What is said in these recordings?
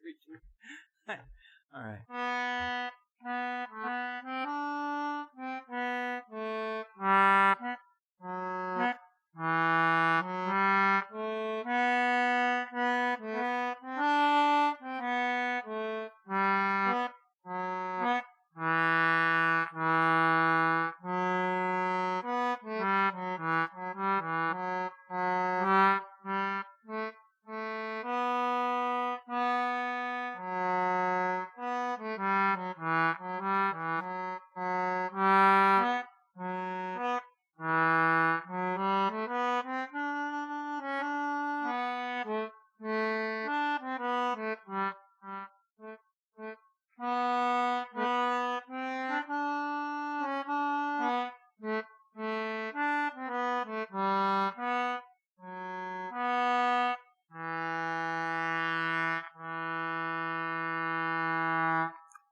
3, 2. All right.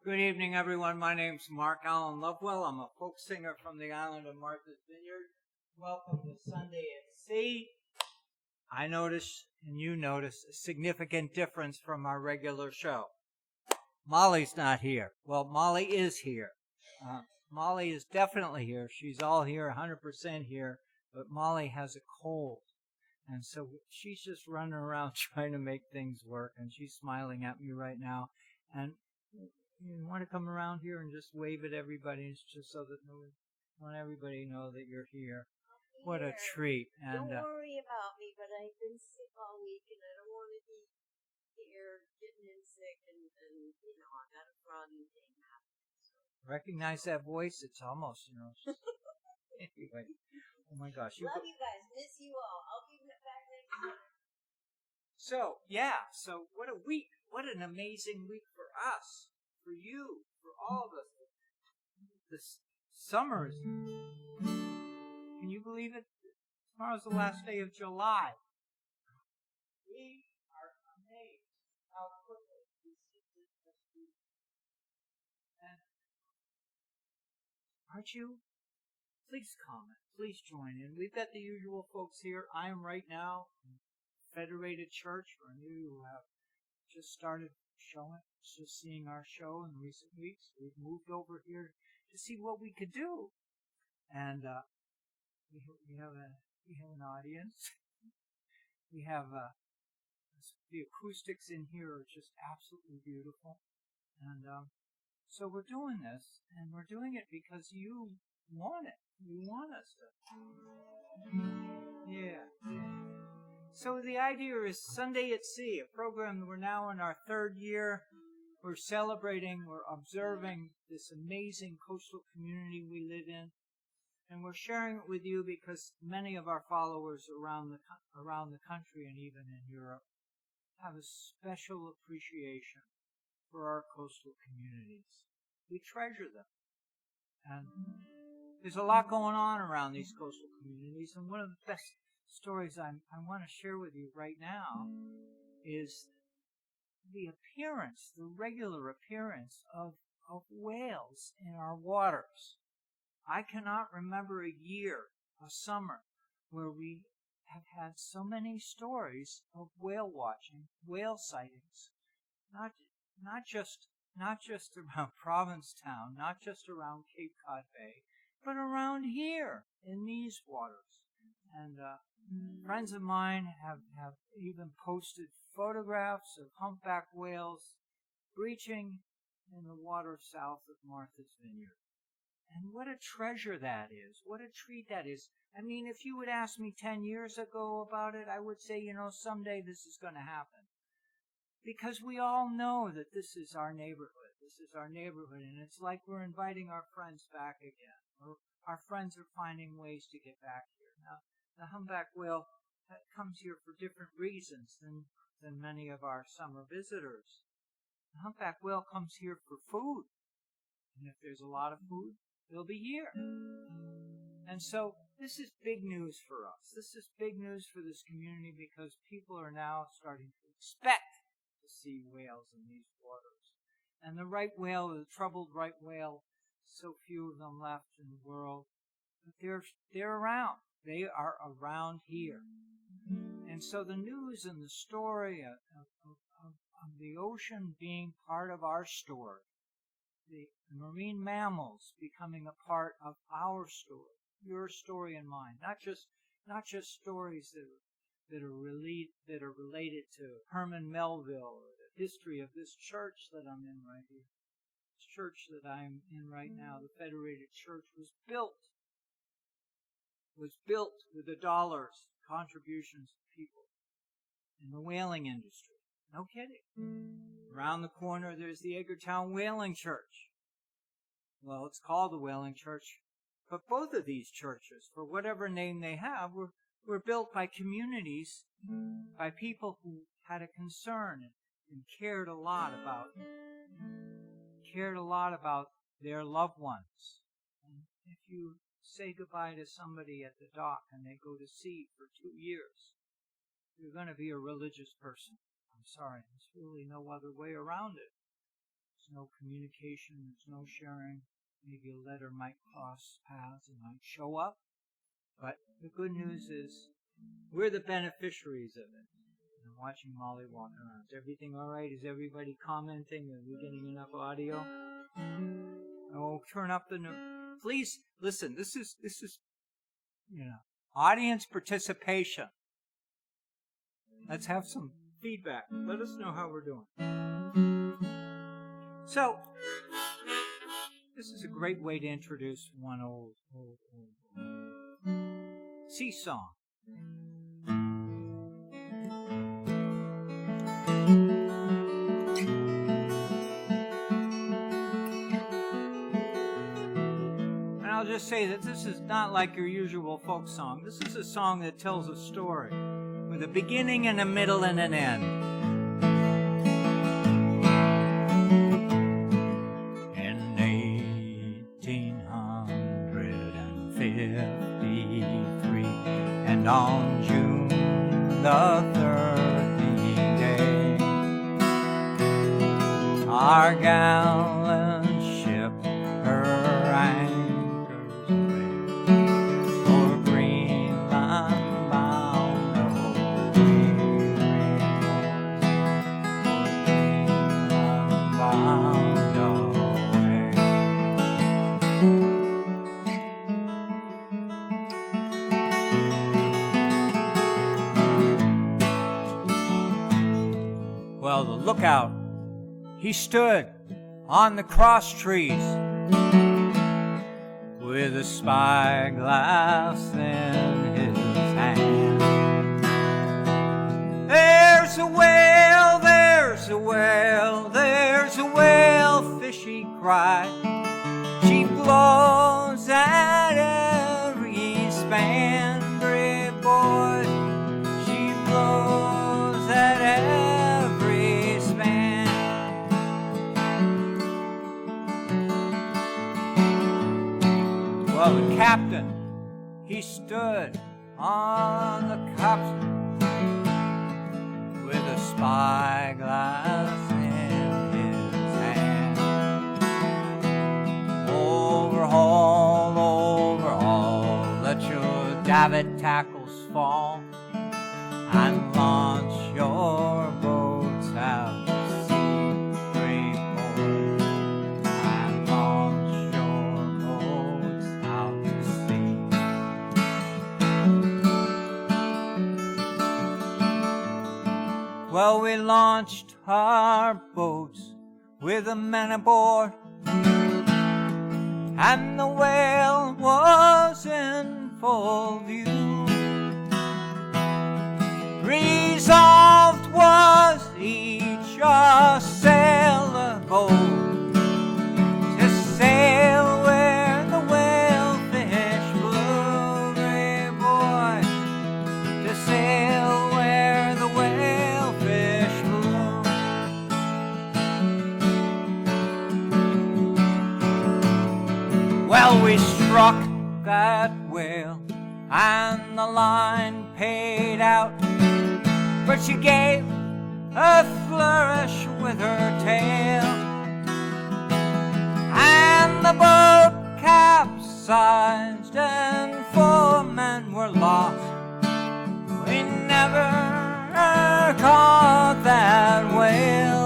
Good evening, everyone. My name's Mark Alan Lovewell. I'm a folk singer from the island of Martha's Vineyard. Welcome to Sunday at Sea. I notice, and you notice, a significant difference from our regular show. Molly's not here. Well, Molly is here. Molly is definitely here. She's all here, 100% here, but Molly has a cold. And so she's just running around trying to make things work, and she's smiling at me right now. And you want to come around here and just wave at everybody, it's just so that want everybody to know that you're here. What a treat. And don't worry about me, but I've been sick all week, and I don't want to be here getting in sick, and I got a froggy thing happening. So. Recognize that voice? It's almost, Anyway, oh my gosh. Love you guys. Miss you all. I'll be back next week. So what a week. What an amazing week for us. For you, for all of us. This summer is, can you believe it? Tomorrow's the last day of July. We are amazed how quickly this season has moved. And aren't you? Please comment. Please join in. We've got the usual folks here. I am right now in Federated Church, for you who have just started just seeing our show in recent weeks. We've moved over here to see what we could do, and we have an audience. We have the acoustics in here are just absolutely beautiful, and so we're doing this, and we're doing it because you want it. You want us to. Yeah. So the idea is Sunday at Sea, a program. We're now in our 3rd year. We're celebrating, we're observing this amazing coastal community we live in. And we're sharing it with you because many of our followers around the country and even in Europe have a special appreciation for our coastal communities. We treasure them. And there's a lot going on around these coastal communities. And one of the best stories I want to share with you right now is the regular appearance of whales in our waters. I cannot remember a summer, where we have had so many stories of whale watching, whale sightings, not just around Provincetown, not just around Cape Cod Bay, but around here in these waters. And friends of mine have even posted photographs of humpback whales breaching in the water south of Martha's Vineyard. And what a treasure that is. What a treat that is. I mean, if you would ask me 10 years ago about it, I would say, someday this is going to happen. Because we all know that this is our neighborhood. This is our neighborhood, and it's like we're inviting our friends back again. Or our friends are finding ways to get back here. Now, the humpback whale comes here for different reasons than many of our summer visitors. The humpback whale comes here for food. And if there's a lot of food, they'll be here. And so this is big news for us. This is big news for this community because people are now starting to expect to see whales in these waters. And the right whale, the troubled right whale, so few of them left in the world, but they're around. They are around here. And so the news and the story the ocean being part of our story, the marine mammals becoming a part of our story, your story and mine, not just stories that are related to Herman Melville or the history of this church that I'm in right here. This church that I'm in right now, the Federated Church, was built with the dollars, contributions of people in the whaling industry. No kidding. Around the corner, there's the Edgartown Whaling Church. Well, it's called the Whaling Church, but both of these churches, for whatever name they have, were built by communities, by people who had a concern and cared a lot about their loved ones. And if you say goodbye to somebody at the dock and they go to sea for 2 years, you're going to be a religious person. I'm sorry, there's really no other way around it. There's no communication, there's no sharing. Maybe a letter might cross paths and might show up. But the good news is we're the beneficiaries of it. I'm watching Molly walk around. Is everything all right? Is everybody commenting? Are we getting enough audio? Oh, turn up the please listen. This is audience participation. Let's have some feedback. Let us know how we're doing. So, this is a great way to introduce one old sea song. And I'll just say that this is not like your usual folk song. This is a song that tells a story with a beginning and a middle and an end. In 1853, and on June the 13th day, our gallant ship her anchors weighed for Greenland bound away. Well, the lookout, he stood on the cross trees with a spyglass in his hand. There's a whale, there's a whale, there's a whale, fish, he cried. She blows at every span, brave boy. She blows at every span. Well, the captain, he stood on the capstan with a spyglass in his hand. Overhaul, overhaul, let your davit tackles fall, and launch your boats out to sea, brave boys, and launch your boats out to sea. Well, we launched our boats with the men aboard, and the whale was in full view. Resolved was each a sailor bold to sail where the whale fish flew, brave boy, to sail where the whale fish flew. Well, we struck that whale and the line paid out, but she gave a flourish with her tail, and the boat capsized and 4 men were lost. We never caught that whale.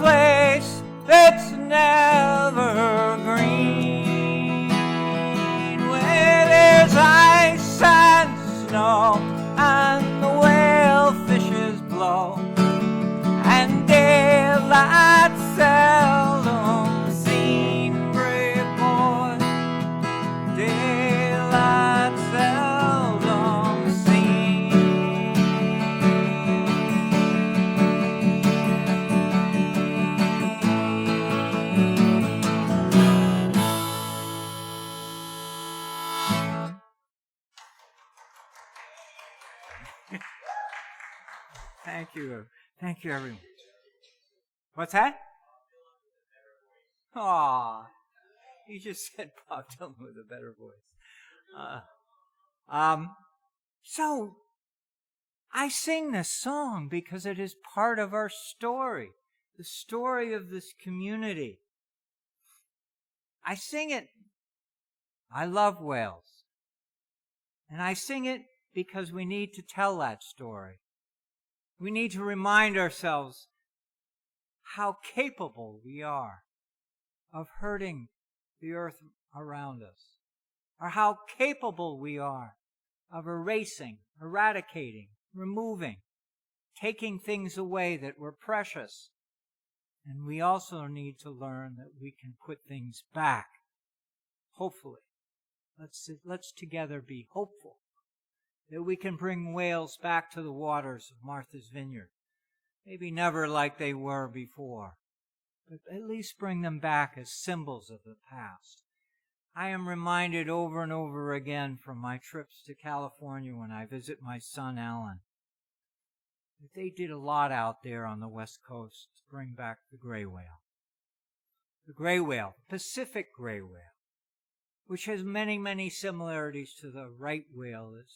place that's never green, where there's ice and snow and the whale fishes blow, and daylight seldom seen, brave boy, daylight seldom seen. Thank you, everyone. What's that? Aw, you just said Bob Dylan with a better voice. So I sing this song because it is part of our story, the story of this community. I sing it. I love whales. And I sing it because we need to tell that story. We need to remind ourselves how capable we are of hurting the earth around us, or how capable we are of erasing, eradicating, removing, taking things away that were precious. And we also need to learn that we can put things back, hopefully. Let's together be hopeful that we can bring whales back to the waters of Martha's Vineyard. Maybe never like they were before, but at least bring them back as symbols of the past. I am reminded over and over again from my trips to California when I visit my son Alan that they did a lot out there on the West Coast to bring back the gray whale. The gray whale, Pacific gray whale, which has many, many similarities to the right whale that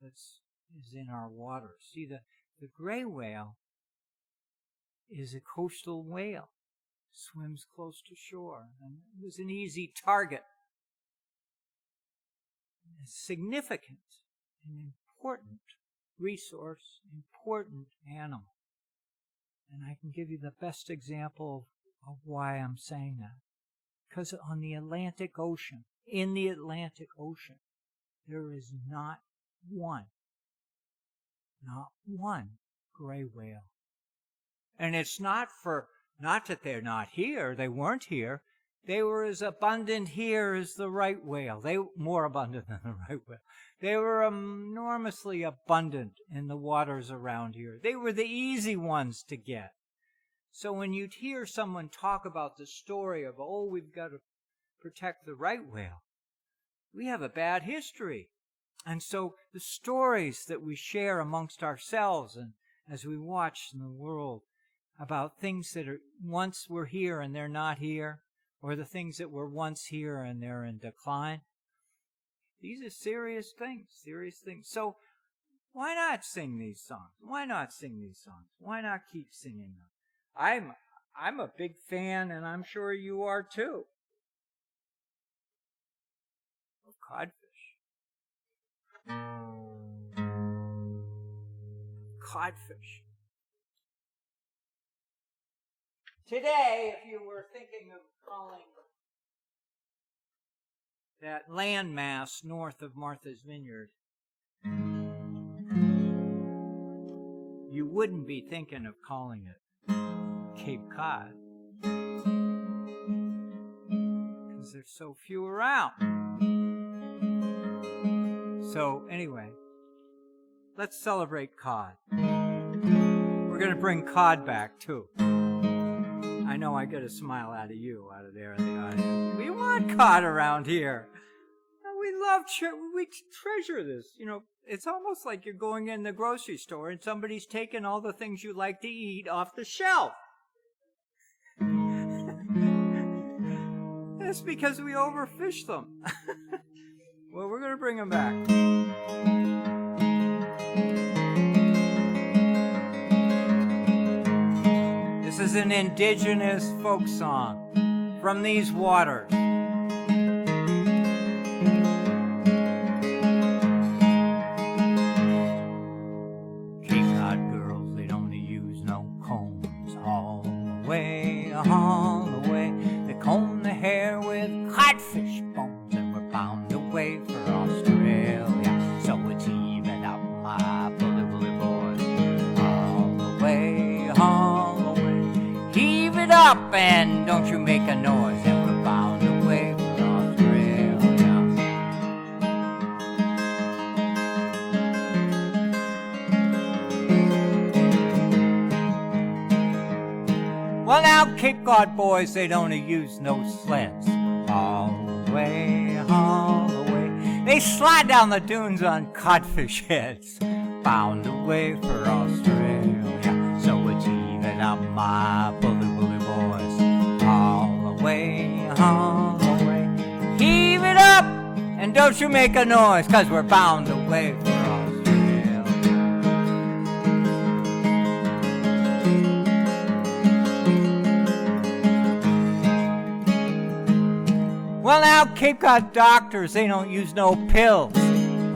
is in our waters. See, the gray whale is a coastal whale, swims close to shore, and it was an easy target. A significant and important resource, important animal. And I can give you the best example of why I'm saying that. Because on the Atlantic Ocean, in the Atlantic Ocean, there is not one gray whale. And it's not that they're not here, they weren't here. They were as abundant here as the right whale. They were more abundant than the right whale. They were enormously abundant in the waters around here. They were the easy ones to get. So when you'd hear someone talk about the story of, we've got to protect the right whale, we have a bad history. And so the stories that we share amongst ourselves and as we watch in the world about things that once were here and they're not here, or the things that were once here and they're in decline, these are serious things. So why not sing these songs? Why not keep singing them? I'm a big fan, and I'm sure you are too, of codfish. Codfish. Today, if you were thinking of calling that landmass north of Martha's Vineyard, you wouldn't be thinking of calling it Cape Cod, because there's so few around. So anyway, let's celebrate cod. We're going to bring cod back too. I know I get a smile out of you, out of there in the audience. We want cod around here. We treasure this. You know, it's almost like you're going in the grocery store and somebody's taking all the things you like to eat off the shelf. That's because we overfish them. Well, we're going to bring them back. This is an indigenous folk song from these waters. Cape Cod girls, they don't use no hair with codfish bones, and we're bound away for Australia. So it's even up, my bully boys, all the way, all the way. Heave it up and don't you make a noise, and we're bound away for Australia. Well, now Cape Cod boys, they don't use no sleds. All the way, all the way. They slide down the dunes on codfish heads, bound away for Australia. So it's even up, my bully boys, all the way, all the way. Heave it up and don't you make a noise, 'cause we're bound away for Australia. Well, now Cape Cod doctors, they don't use no pills.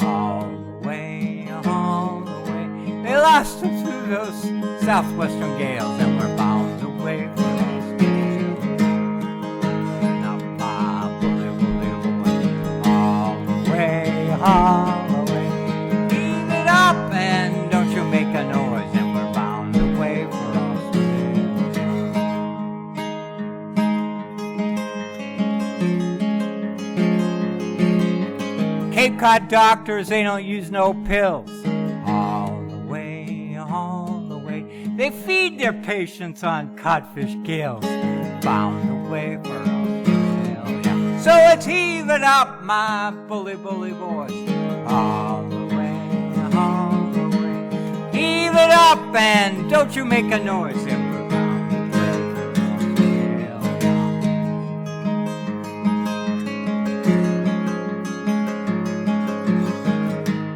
All the way, all the way. They lost them through those southwestern gales, and we're bound away for Australia. Now, my bully boy, all the way, all the way. Heave it up and don't you make a noise, and we're bound away for Cape Cod doctors, they don't use no pills. All the way, all the way. They feed their patients on codfish gills, bound away for Australia. So it's heave it up, my bully boys, all the way, all the way. Heave it up and don't you make a noise, and we're bound away for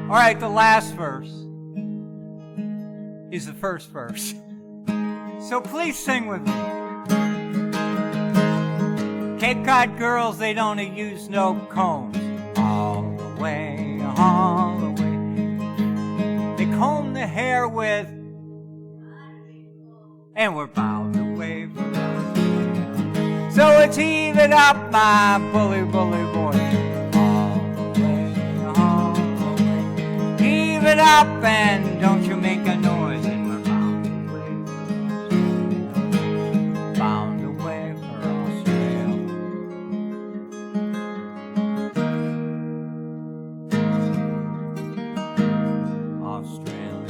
All right, the last verse is the first verse. So please sing with me. Cape Cod girls, they don't use no combs. All the way, all the way. They comb the hair with, and we're bound away for Australia. So it's heave it up, my bully boy. Heave it up and don't you make a noise, and we're bound away for Australia.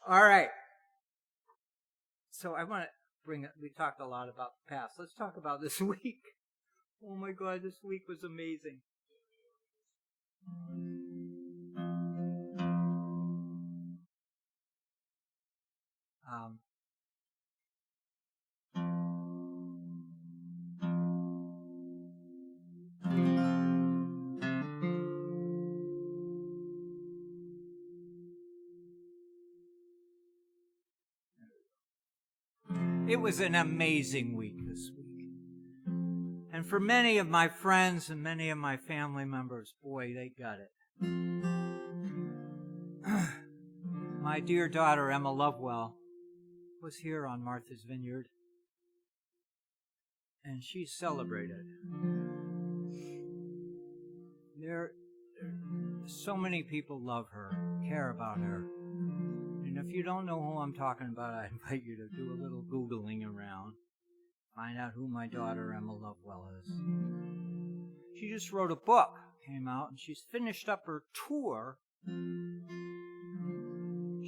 All right. So I want to bring it, we talked a lot about the past. Let's talk about this week. Oh my God, this week was amazing. It was an amazing week this week. And for many of my friends and many of my family members, boy, they got it. My dear daughter, Emma Lovewell, was here on Martha's Vineyard, and she celebrated. So many people love her, care about her. And if you don't know who I'm talking about, I invite you to do a little Googling around. Find out who my daughter Emma Lovewell is. She just wrote a book, came out, and she's finished up her tour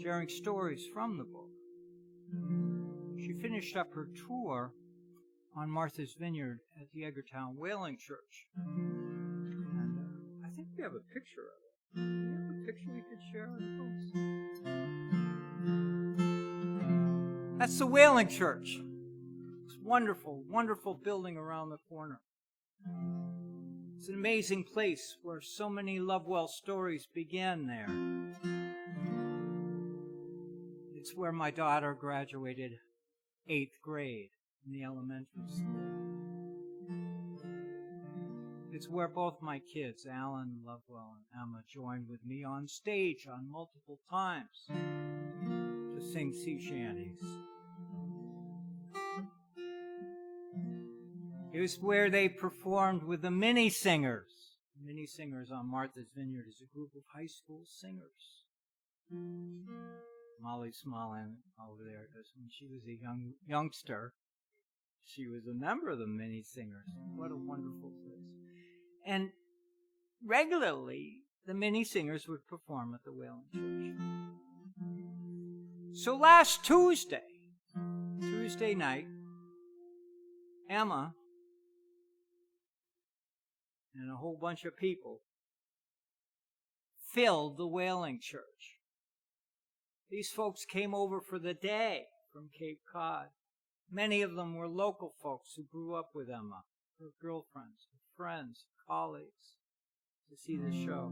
sharing stories from the book. She finished up her tour on Martha's Vineyard at the Edgartown Whaling Church. And I think we have a picture of it. Do we have a picture we could share with folks? That's the Whaling Church. It's wonderful, wonderful building around the corner. It's an amazing place where so many Lovewell stories began there. It's where my daughter graduated 8th grade in the elementary school. It's where both my kids, Alan Lovewell and Emma, joined with me on stage on multiple times to sing sea shanties. It was where they performed with the Mini Singers. The Mini Singers on Martha's Vineyard is a group of high school singers. Molly Conole over there, when she was a youngster, she was a member of the Mini Singers. What a wonderful place. And regularly, the Mini Singers would perform at the Wailing Church. So last Tuesday night, Emma and a whole bunch of people filled the Wailing Church. These folks came over for the day from Cape Cod. Many of them were local folks who grew up with Emma, her girlfriends, her friends, colleagues, to see the show.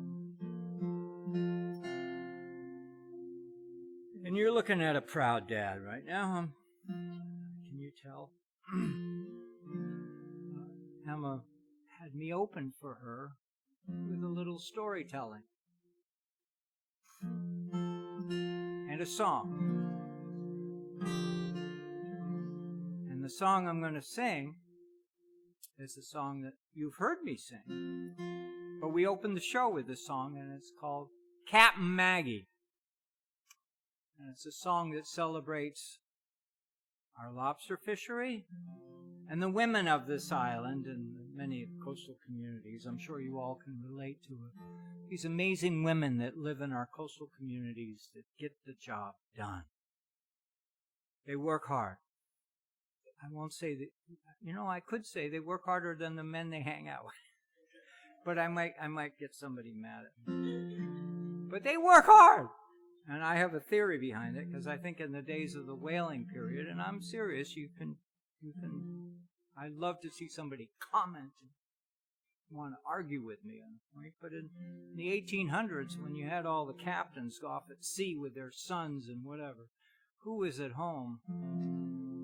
And you're looking at a proud dad right now. Can you tell? Emma had me open for her with a little storytelling and a song. And the song I'm going to sing is a song that you've heard me sing. But we opened the show with this song, and it's called Captain Maggie. And it's a song that celebrates our lobster fishery and the women of this island and many coastal communities. I'm sure you all can relate to it. These amazing women that live in our coastal communities that get the job done. They work hard. I won't say that, I could say they work harder than the men they hang out with. But I might get somebody mad at me. But they work hard. And I have a theory behind it, because I think in the days of the whaling period, and I'm serious, I'd love to see somebody comment and want to argue with me on the point. But in the 1800s, when you had all the captains off at sea with their sons and whatever, who was at home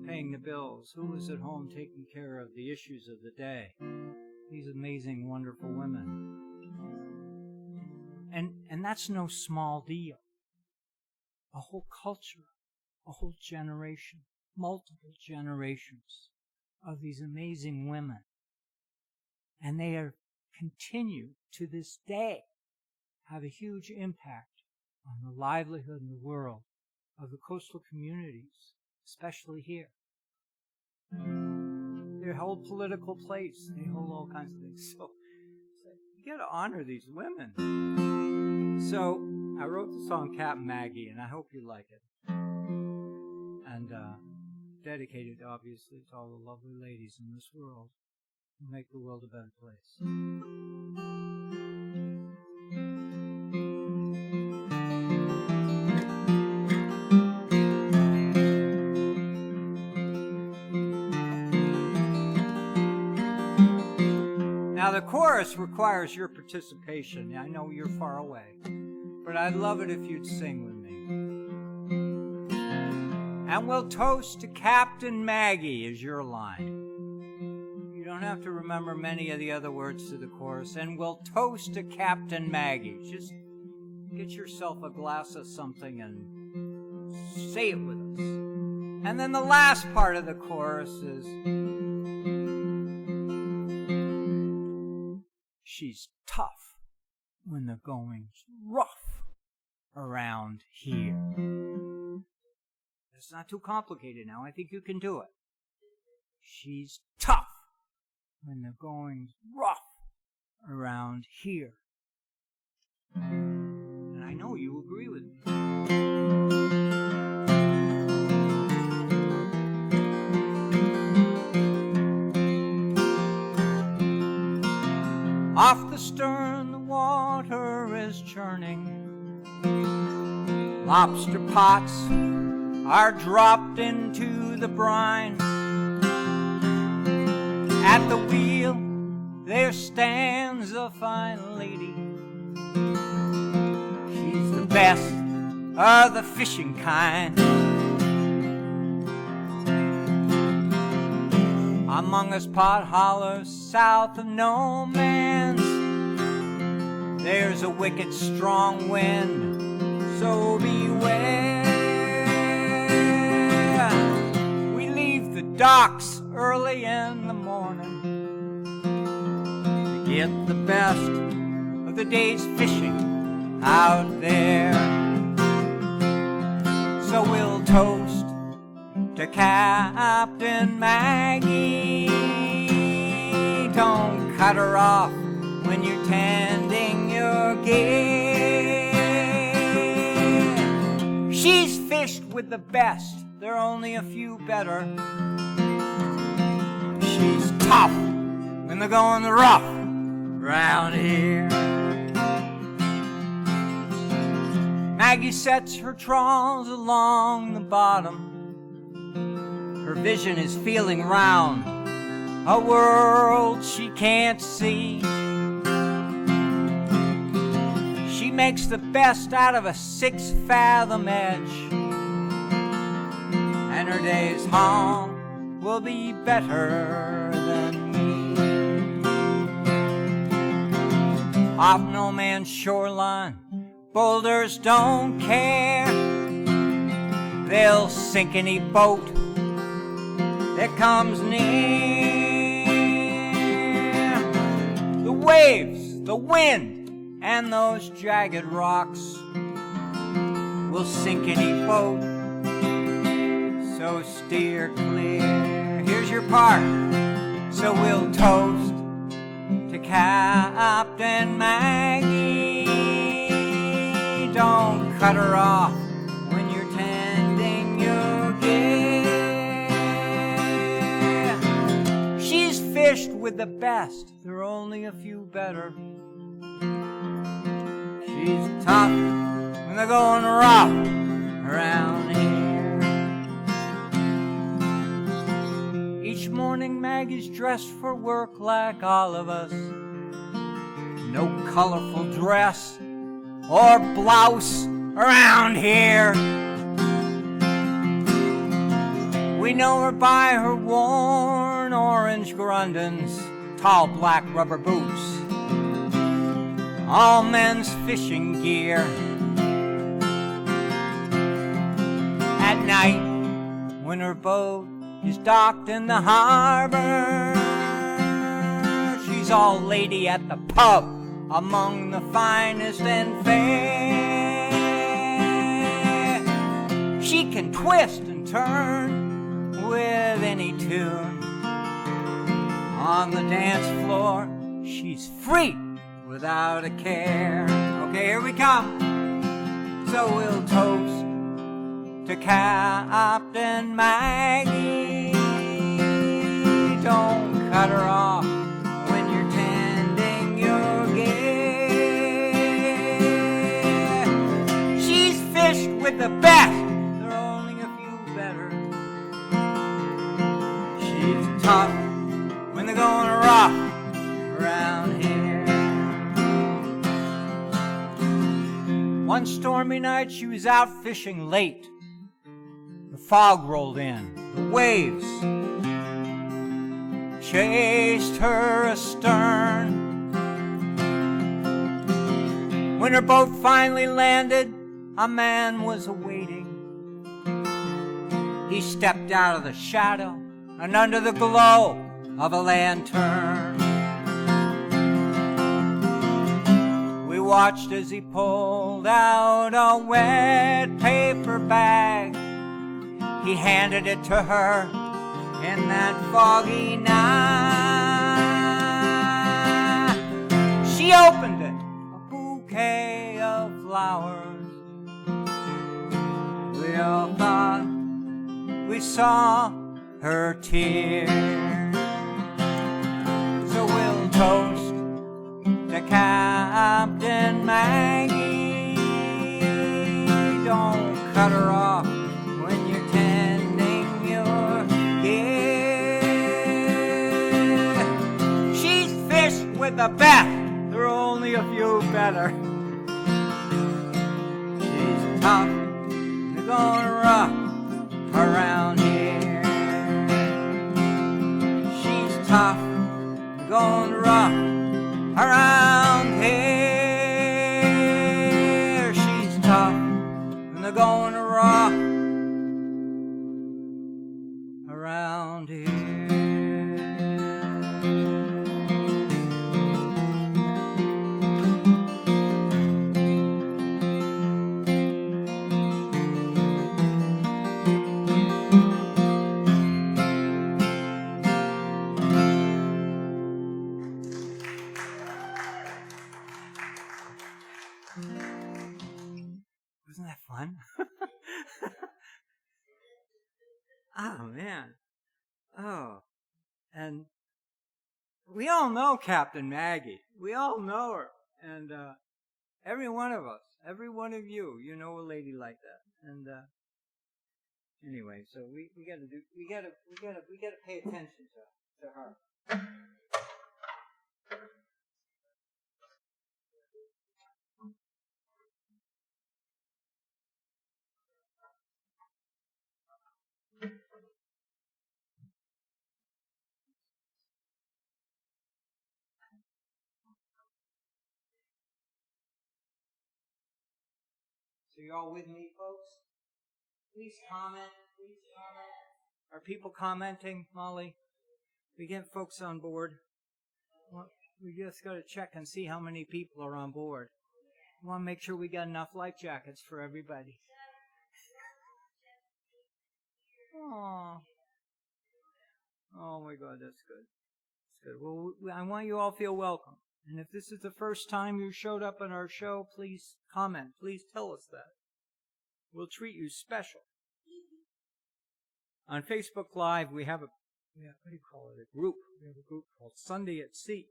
paying the bills? Who was at home taking care of the issues of the day? These amazing, wonderful women. And that's no small deal. A whole culture, a whole generation, multiple generations of these amazing women. And they continue to this day, have a huge impact on the livelihood in the world of the coastal communities, especially here. They hold political place. They hold all kinds of things. So you got to honor these women. So I wrote the song Captain Maggie, and I hope you like it. And dedicated, obviously, to all the lovely ladies in this world who make the world a better place. Now, the chorus requires your participation. I know you're far away, but I'd love it if you'd sing with me. And we'll toast to Captain Maggie is your line. You don't have to remember many of the other words to the chorus. And we'll toast to Captain Maggie. Just get yourself a glass of something and say it with us. And then the last part of the chorus is, she's tough when the going's rough around here. It's not too complicated now. I think you can do it. She's tough when the going's rough around here. And I know you agree with me. Off the stern, the water is churning. Lobster pots are dropped into the brine. At the wheel, there stands a fine lady. She's the best of the fishing kind. among us pot hollers south of no man's. There's a wicked strong wind, so beware. We leave the docks early in the morning to get the best of the day's fishing out there. So we'll toast to Captain Maggie. Don't cut her off when you're tending your gear. She's fished with the best, there are only a few better. She's tough when they're going rough round here. Maggie sets her trawls along the bottom. Her vision is feeling round a world she can't see. She makes the best out of a 6-fathom edge, and her days home will be better than me. Off no man's shoreline, boulders don't care. They'll sink any boat that comes near. The waves, the wind, and those jagged rocks will sink any boat, so steer clear. Here's your part, so we'll toast to Captain Maggie. Don't cut her off when you're tending your gear. She's fished with the best, there are only a few better. She's tough when they're going rough around here. Each morning Maggie's dressed for work like all of us. No colorful dress or blouse around here. We know her by her worn orange Grundens, tall black rubber boots, all men's fishing gear. At night, when her boat is docked in the harbor, she's all lady at the pub, among the finest and fair. She can twist and turn with any tune. On the dance floor, she's free without a care. Okay, here we come. So we'll toast to Captain Maggie. Don't cut her off when you're tending your gear. She's fished with the best, there are only a few better. She's tough when they're going rough around here. One stormy night she was out fishing late. The fog rolled in, the waves chased her astern. When her boat finally landed, a man was awaiting. He stepped out of the shadow and under the glow of a lantern. We watched as he pulled out a wet paper bag. He handed it to her in that foggy night. She opened it, a bouquet of flowers. We all thought we saw her tears. So we'll toast to Captain Maggie. Don't cut her off when you're tending your gear. She's fished with the best, there are only a few better. She's tough, they're going rough around here. She Wasn't that fun? Oh, man. Oh. And we all know Captain Maggie. We all know her. And every one of us, every one of you, you know a lady like that. And anyway, so we gotta pay attention to her. So you all with me, folks? Please comment. Are people commenting, Molly? We get folks on board. Well, we just got to check and see how many people are on board. We want to make sure we got enough life jackets for everybody. Oh my God, that's good. That's good. Well, I want you all to feel welcome. And if this is the first time you showed up on our show, please comment. Please tell us that. We'll treat you special. On Facebook Live, we have a group. We have a group called Sunday at Sea.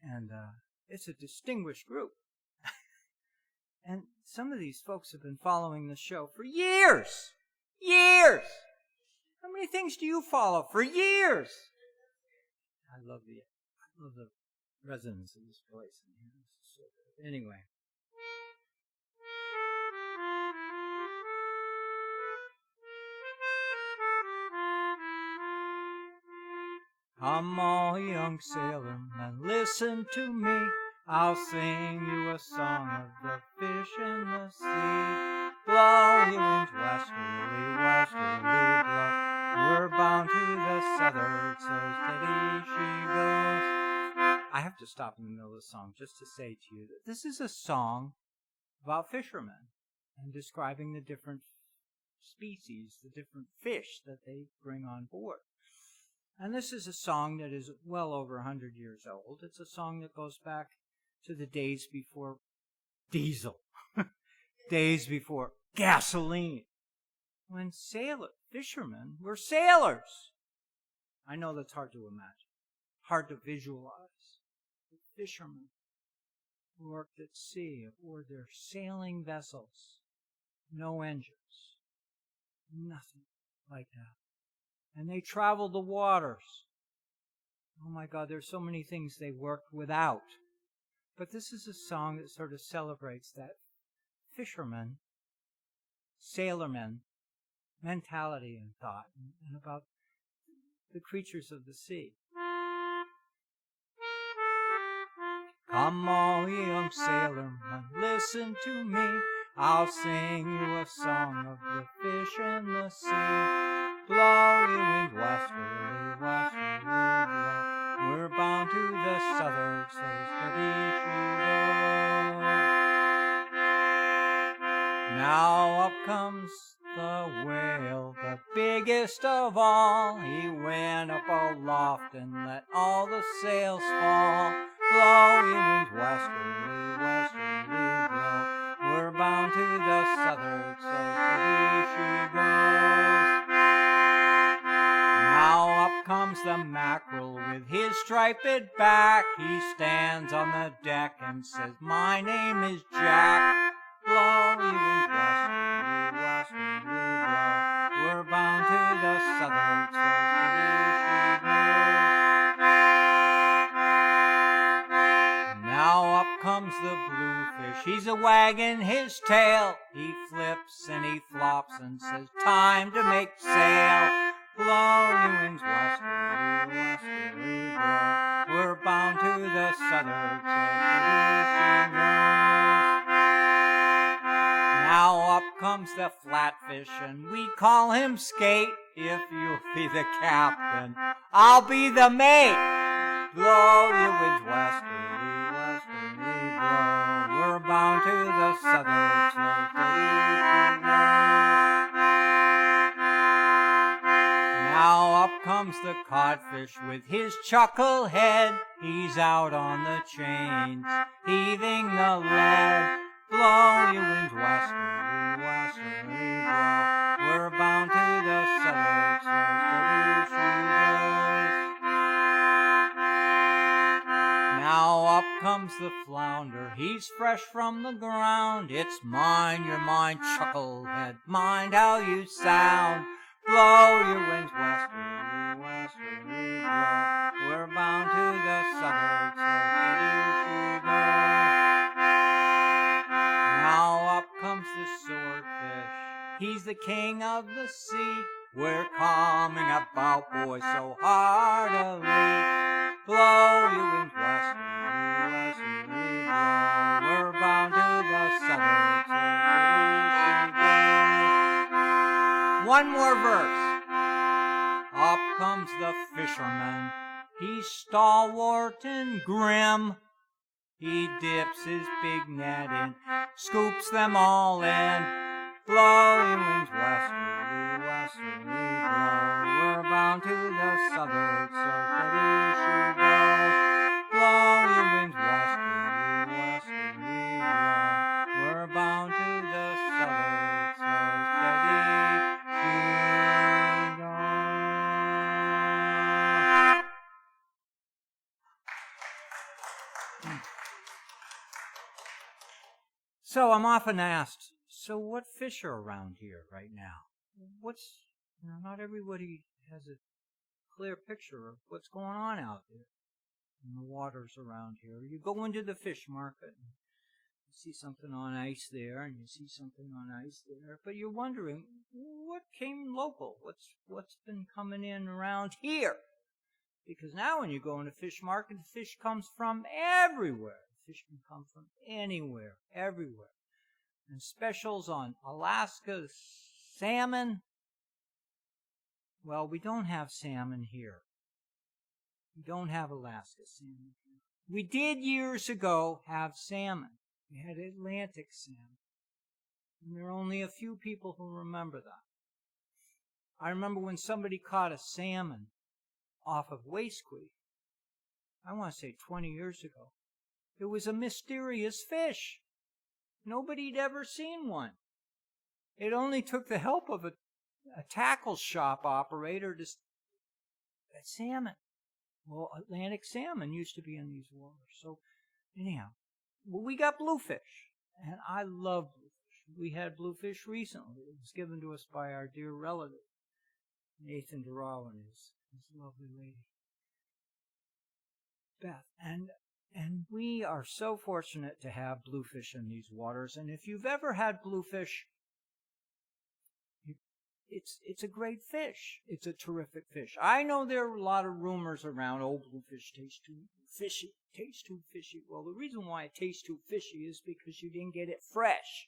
And it's a distinguished group. And some of these folks have been following the show for years. Years! How many things do you follow for years? I love the resonance of this place. Anyway. Come all young sailormen, listen to me. I'll sing you a song of the fish in the sea. Blow, ye winds, westerly, westerly blow. We're bound to the southward, so steady she goes. I have to stop in the middle of the song just to say to you that this is a song about fishermen and describing the different species, the different fish that they bring on board. And this is a song that is well over 100 years old. It's a song that goes back to the days before diesel, days before gasoline, when fishermen were sailors. I know that's hard to imagine, hard to visualize. The fishermen who worked at sea aboard their sailing vessels, no engines, nothing like that. And they traveled the waters. Oh my God, there's so many things they worked without. But this is a song that sort of celebrates that fisherman, sailorman mentality and thought, and about the creatures of the sea. Come all ye young sailormen, listen to me. I'll sing you a song of the fish in the sea. Blow, ye winds, westerly, westerly blow. We're bound to the southward, so steady she goes. Now up comes the whale, the biggest of all. He went up aloft and let all the sails fall. Blow, ye winds, westerly, westerly blow. We're bound to the southward, so steady she goes. Now up comes the mackerel with his striped back. He stands on the deck and says, my name is Jack. Blow, ye winds, westerly, westerly blow. We're bound to the southward, so steady she goes. Now up comes the bluefish. He's a wagging his tail. He flips and he flops and says, time to make sail. Blow, ye winds, westerly, westerly blow. We're bound to the southward, so steady she goes. Now up comes the flatfish, and we call him Skate. If you'll be the captain, I'll be the mate. Blow, ye winds, westerly, westerly blow. We're bound to the southward, so steady she goes. Now up comes the codfish with his chuckle head. He's out on the chains. heaving the lead. Blow, you winds, westerly, westerly blow. We're bound to the southern, so steady she goes. Now up comes the flounder, he's fresh from the ground. It's mind your mind, chucklehead, mind how you sound. Blow your winds, westerly, westerly blow. We're bound to the southern, so steady she goes. Now up comes the swordfish, he's the king of the sea. We're coming about, boys, so heartily. Blow your winds, westerly, westerly blow. We're bound to the southern, so steady she goes. One more verse. Up comes the fisherman, he's stalwart and grim. He dips his big net in, scoops them all in. Blow your winds, westerly, westerly blow. We're bound to the southern, so steady she goes. Blow your winds, westerly, westerly blow. We're bound to the southern, so steady she goes. So I'm often asked, so what fish are around here right now? Not everybody has a clear picture of what's going on out there in the waters around here. You go into the fish market and you see something on ice there and you see something on ice there, but you're wondering, what came local? What's been coming in around here? Because now when you go in a fish market, the fish comes from everywhere. Fish can come from anywhere, everywhere. And specials on Alaska salmon. Well, we don't have salmon here. We don't have Alaska salmon here. We did years ago have salmon. We had Atlantic salmon. And there are only a few people who remember that. I remember when somebody caught a salmon off of Waisquee. I want to say 20 years ago. It was a mysterious fish. Nobody'd ever seen one. It only took the help of a tackle shop operator to get salmon. Well, Atlantic salmon used to be in these waters. So, anyhow, we got bluefish, and I love bluefish. We had bluefish recently. It was given to us by our dear relative, Nathan Doral and his lovely lady, Beth. And we are so fortunate to have bluefish in these waters. And if you've ever had bluefish, it's a great fish. It's a terrific fish. I know there are a lot of rumors around, bluefish tastes too fishy. Tastes too fishy. Well, the reason why it tastes too fishy is because you didn't get it fresh.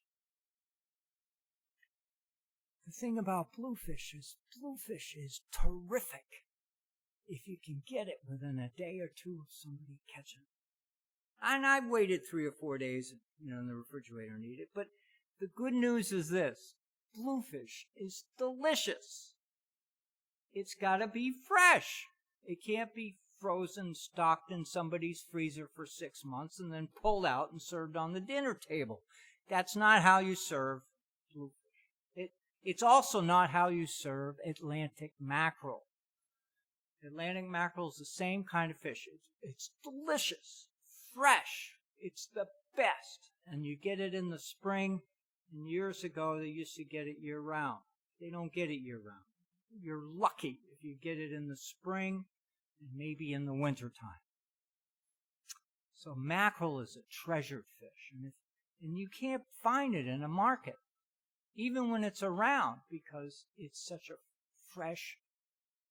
The thing about bluefish is terrific if you can get it within a day or two of somebody catching it. And I've waited 3 or 4 days, in the refrigerator and eat it. But the good news is this. Bluefish is delicious. It's got to be fresh. It can't be frozen, stocked in somebody's freezer for 6 months and then pulled out and served on the dinner table. That's not how you serve bluefish. It's also not how you serve Atlantic mackerel. Atlantic mackerel is the same kind of fish. It's delicious. Fresh. It's the best. And you get it in the spring. And years ago, they used to get it year-round. They don't get it year-round. You're lucky if you get it in the spring and maybe in the wintertime. So mackerel is a treasured fish. And you can't find it in a market, even when it's around, because it's such a fresh,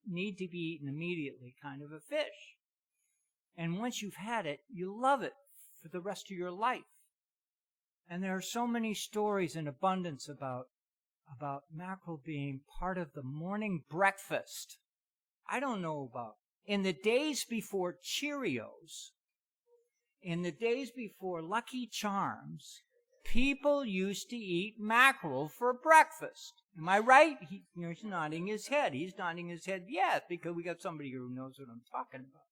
need to be eaten immediately kind of a fish. And once you've had it, you love it for the rest of your life. And there are so many stories in abundance about mackerel being part of the morning breakfast. I don't know about. In the days before Cheerios, in the days before Lucky Charms, people used to eat mackerel for breakfast. Am I right? He's nodding his head. He's nodding his head, yes, because we got somebody here who knows what I'm talking about.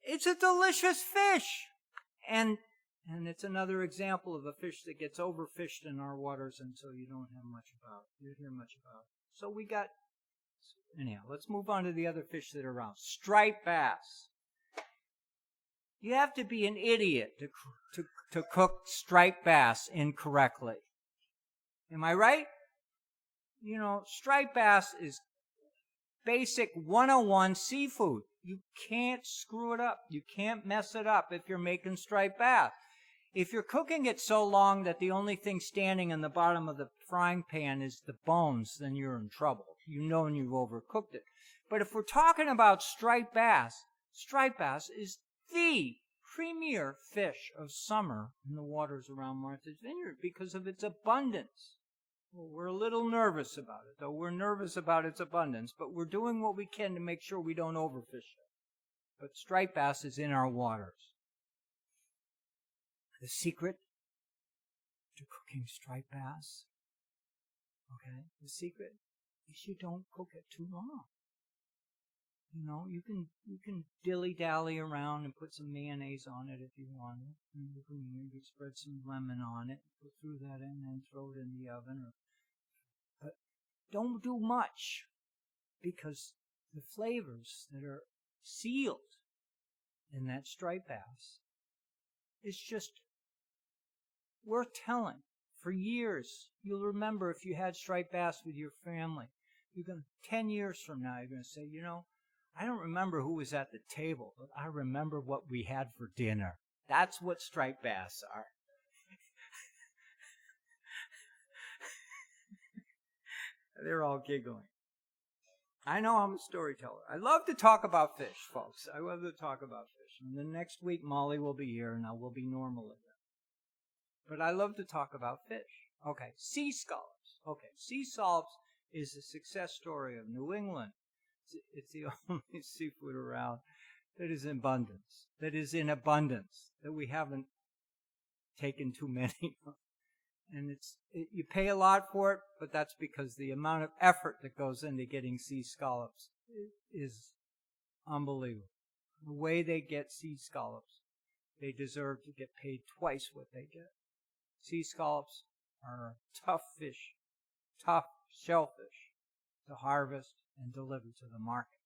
it's a delicious fish. And it's another example of a fish that gets overfished in our waters, and so you don't hear much about it. So we got, anyhow, let's move on to the other fish that are around. Striped bass. You have to be an idiot to cook striped bass incorrectly. Am I right? Striped bass is basic 101 seafood. You can't screw it up. You can't mess it up if you're making striped bass. If you're cooking it so long that the only thing standing in the bottom of the frying pan is the bones, then you're in trouble. You've overcooked it. But if we're talking about striped bass is the premier fish of summer in the waters around Martha's Vineyard because of its abundance. Well, we're a little nervous about it, though. We're nervous about its abundance, but we're doing what we can to make sure we don't overfish it. But striped bass is in our waters. The secret to cooking striped bass, the secret is you don't cook it too long. You can dilly-dally around and put some mayonnaise on it if you want it. And you can maybe spread some lemon on it, put through that in and throw it in the oven. But don't do much, because the flavors that are sealed in that striped bass is just worth telling. For years, you'll remember if you had striped bass with your family. 10 years from now, you're going to say, I don't remember who was at the table, but I remember what we had for dinner. That's what striped bass are. They're all giggling. I know I'm a storyteller. I love to talk about fish, folks. I love to talk about fish. And then next week, Molly will be here, and I will be normal again. But I love to talk about fish. Okay, sea scallops. Okay, sea scallops is the success story of New England. It's the only seafood around that is in abundance, that we haven't taken too many of. And you pay a lot for it, but that's because the amount of effort that goes into getting sea scallops is unbelievable. The way they get sea scallops, they deserve to get paid twice what they get. Sea scallops are a tough fish, tough shellfish to harvest and deliver to the market.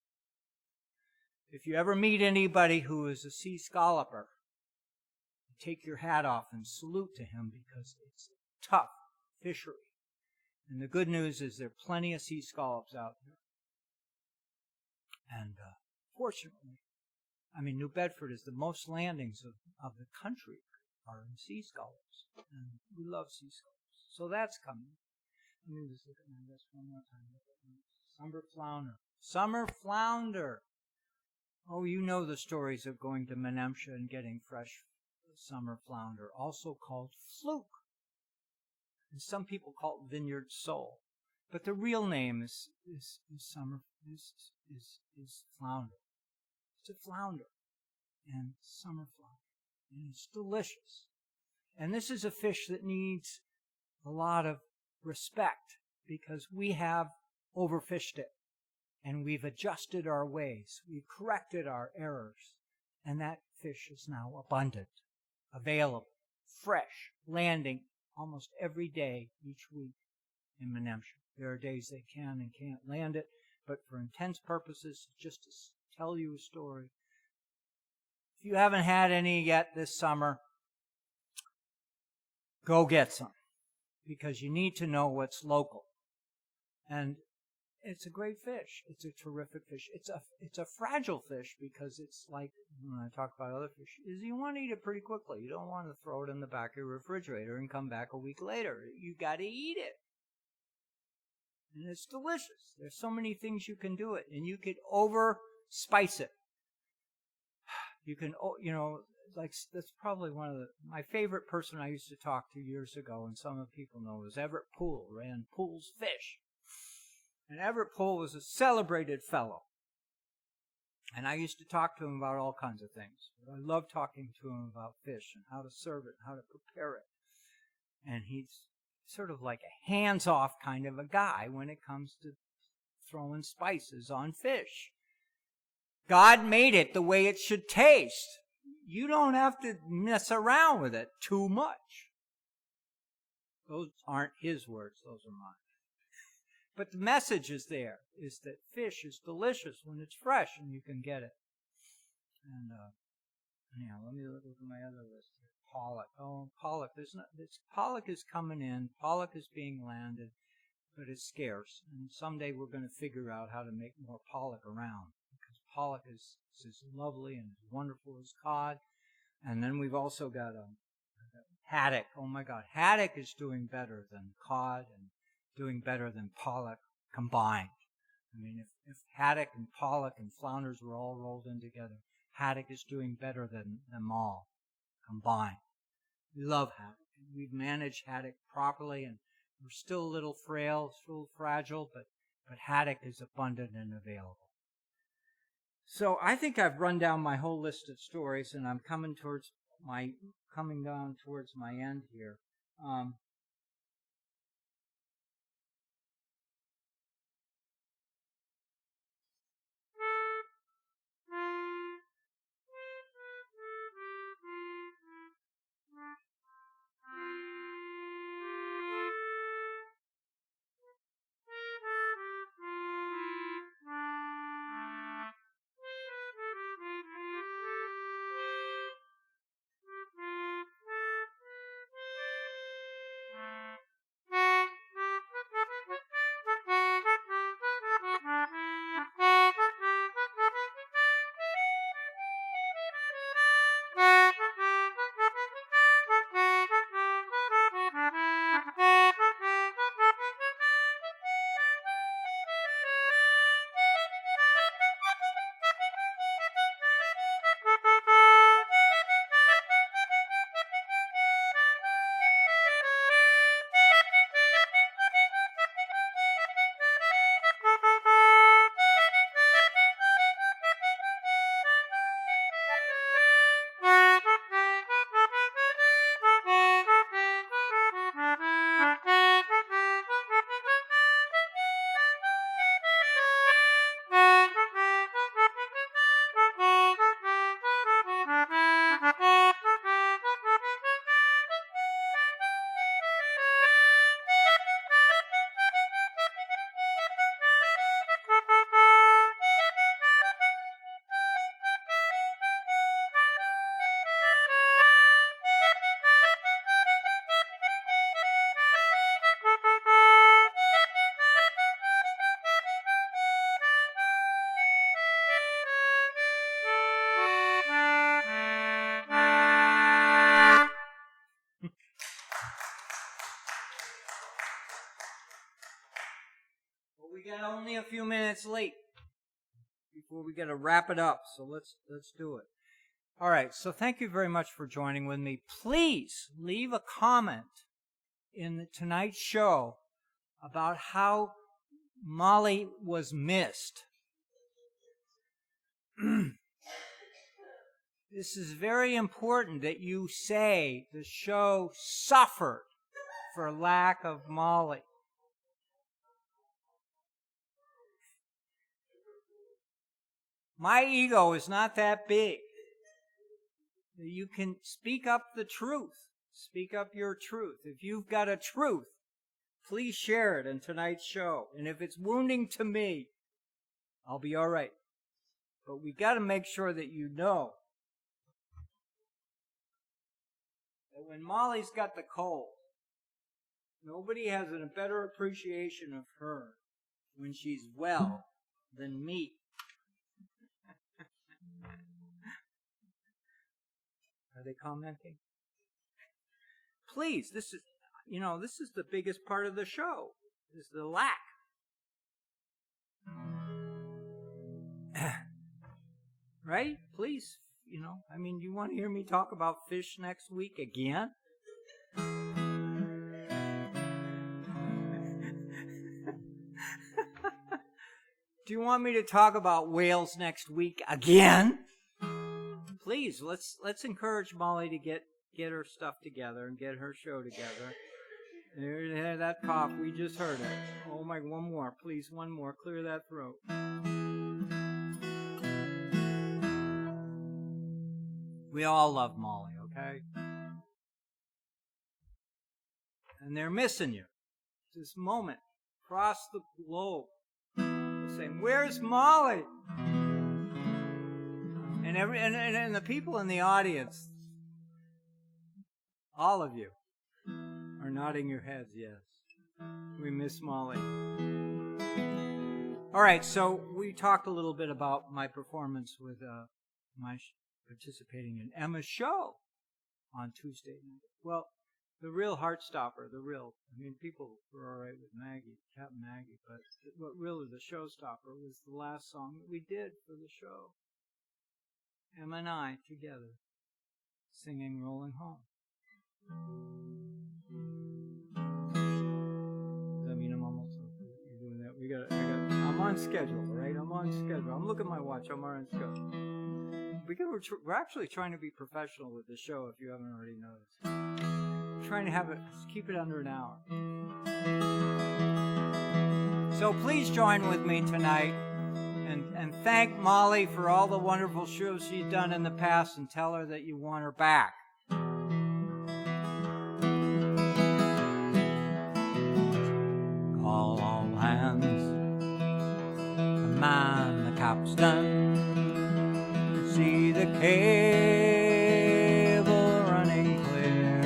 If you ever meet anybody who is a sea scalloper, take your hat off and salute to him, because it's a tough fishery. And the good news is there are plenty of sea scallops out there. And fortunately, New Bedford is the most landings of the country are in sea scallops. And we love sea scallops. So that's coming. Let me just look at my list one more time. Summer flounder. Summer flounder. Oh, you know the stories of going to Menemsha and getting fresh summer flounder, also called fluke. And some people call it vineyard sole. But the real name is flounder. It's a flounder. And summer flounder. And it's delicious. And this is a fish that needs a lot of respect, because we have overfished it. And we've adjusted our ways. We've corrected our errors. And that fish is now abundant, available, fresh, landing almost every day each week in Menemsha. There are days they can and can't land it, but for intense purposes, just to tell you a story. If you haven't had any yet this summer, go get some, because you need to know what's local. And it's a great fish. It's a terrific fish. It's a fragile fish, because it's like, when I talk about other fish, is you want to eat it pretty quickly. You don't want to throw it in the back of your refrigerator and come back a week later. You got to eat it. And it's delicious. There's so many things you can do it. And you could over-spice it. You can, that's probably my favorite person I used to talk to years ago, and some of the people know, was Everett Poole, ran Poole's Fish. And Everett Poole was a celebrated fellow. And I used to talk to him about all kinds of things. But I love talking to him about fish and how to serve it, and how to prepare it. And he's sort of like a hands-off kind of a guy when it comes to throwing spices on fish. God made it the way it should taste. You don't have to mess around with it too much. Those aren't his words, those are mine. But the message is there, is that fish is delicious when it's fresh and you can get it. And, let me look at my other list here. Pollock. Oh, pollock. Pollock is coming in. Pollock is being landed, but it's scarce. And someday we're going to figure out how to make more pollock around, because pollock is as lovely and as wonderful as cod. And then we've also got a haddock. Oh my God, haddock is doing better than cod and doing better than pollock combined. I mean, if haddock and pollock and flounders were all rolled in together, haddock is doing better than them all combined. We love haddock. We've managed haddock properly, and we're still a little frail, still fragile, but haddock is abundant and available. So I think I've run down my whole list of stories, and I'm coming down towards my end here. We got only a few minutes late before we got to wrap it up, so let's do it. All right, so thank you very much for joining with me. Please leave a comment in tonight's show about how Molly was missed. This is very important that you say the show suffered for lack of Molly. My ego is not that big. You can speak up the truth. Speak up your truth. If you've got a truth, please share it in tonight's show. And if it's wounding to me, I'll be all right. But we got to make sure that you know that when Molly's got the cold, nobody has a better appreciation of her when she's well than me. Are they commenting? Please, this is the biggest part of the show, is the lack. Right? Please, you want to hear me talk about fish next week again? Do you want me to talk about whales next week again? Please, let's encourage Molly to get her stuff together and get her show together. There, that cough, we just heard it. Oh my, one more, please, one more. Clear that throat. We all love Molly, okay? And they're missing you. This moment, across the globe, they're saying, "Where's Molly?" And the people in the audience, all of you, are nodding your heads, yes. We miss Molly. All right, so we talked a little bit about my performance with participating in Emma's show on Tuesday night. Well, the real heartstopper, people were all right with Captain Maggie, but what really the showstopper was the last song that we did for the show. Emma and I together singing Rolling Home. I'm almost doing that. I'm on schedule, right? I'm on schedule. I'm looking at my watch. I'm on schedule. We're actually trying to be professional with the show, if you haven't already noticed. We're trying to keep it under an hour. So please join with me tonight and thank Molly for all the wonderful shows she's done in the past, and tell her that you want her back. Call all hands, man the capstan, see the cable running clear.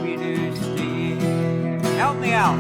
We do steer. Help me out.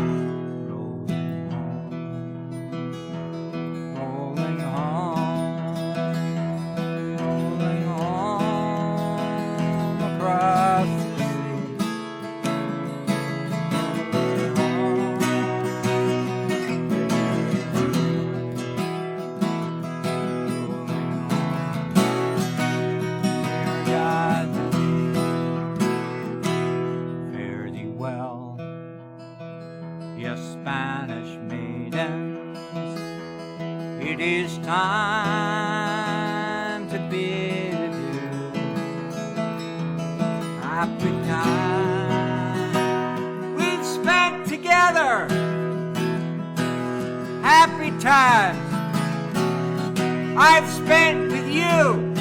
It is time to bid adieu. Happy time we've spent together. Happy times I've spent with you.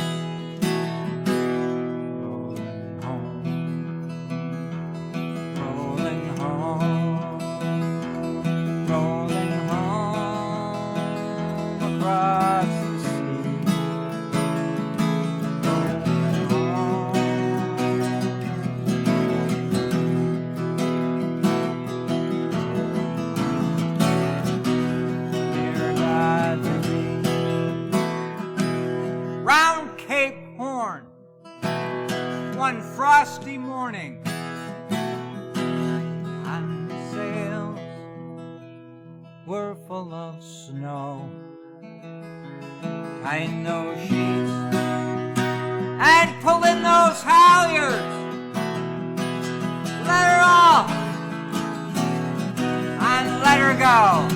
One frosty morning, and the sails were full of snow. Tying those sheets and pulling those halyards, let her off and let her go.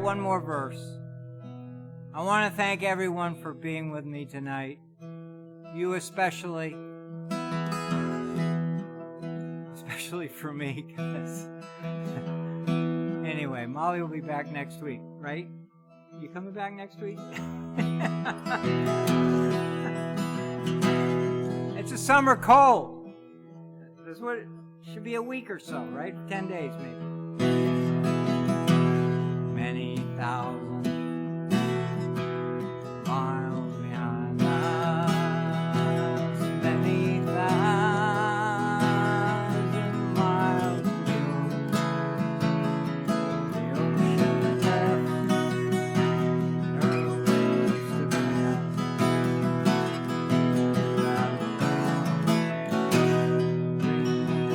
One more verse. I want to thank everyone for being with me tonight. You especially for me, because anyway, Molly will be back next week, right? You coming back next week? It's a summer cold. That's what it should be, a week or so, right? 10 days maybe. Many thousand miles behind us, many thousand miles to go. The ocean left her waves to pass.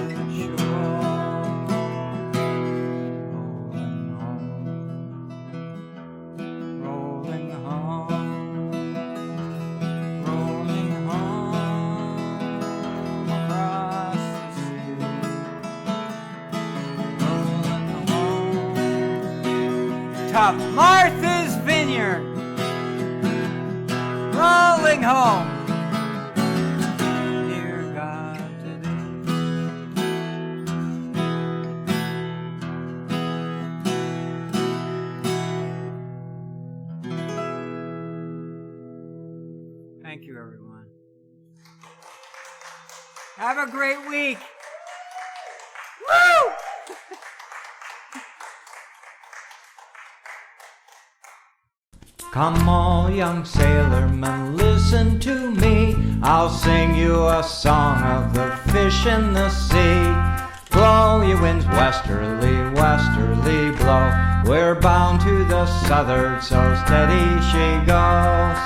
That shore. cup, Martha's Vineyard, rolling home. Dear God, thank you, everyone. Have a great week. Woo! Come all young sailormen, listen to me. I'll sing you a song of the fish in the sea. Blow, ye winds, westerly, westerly blow. We're bound to the southward, so steady she goes.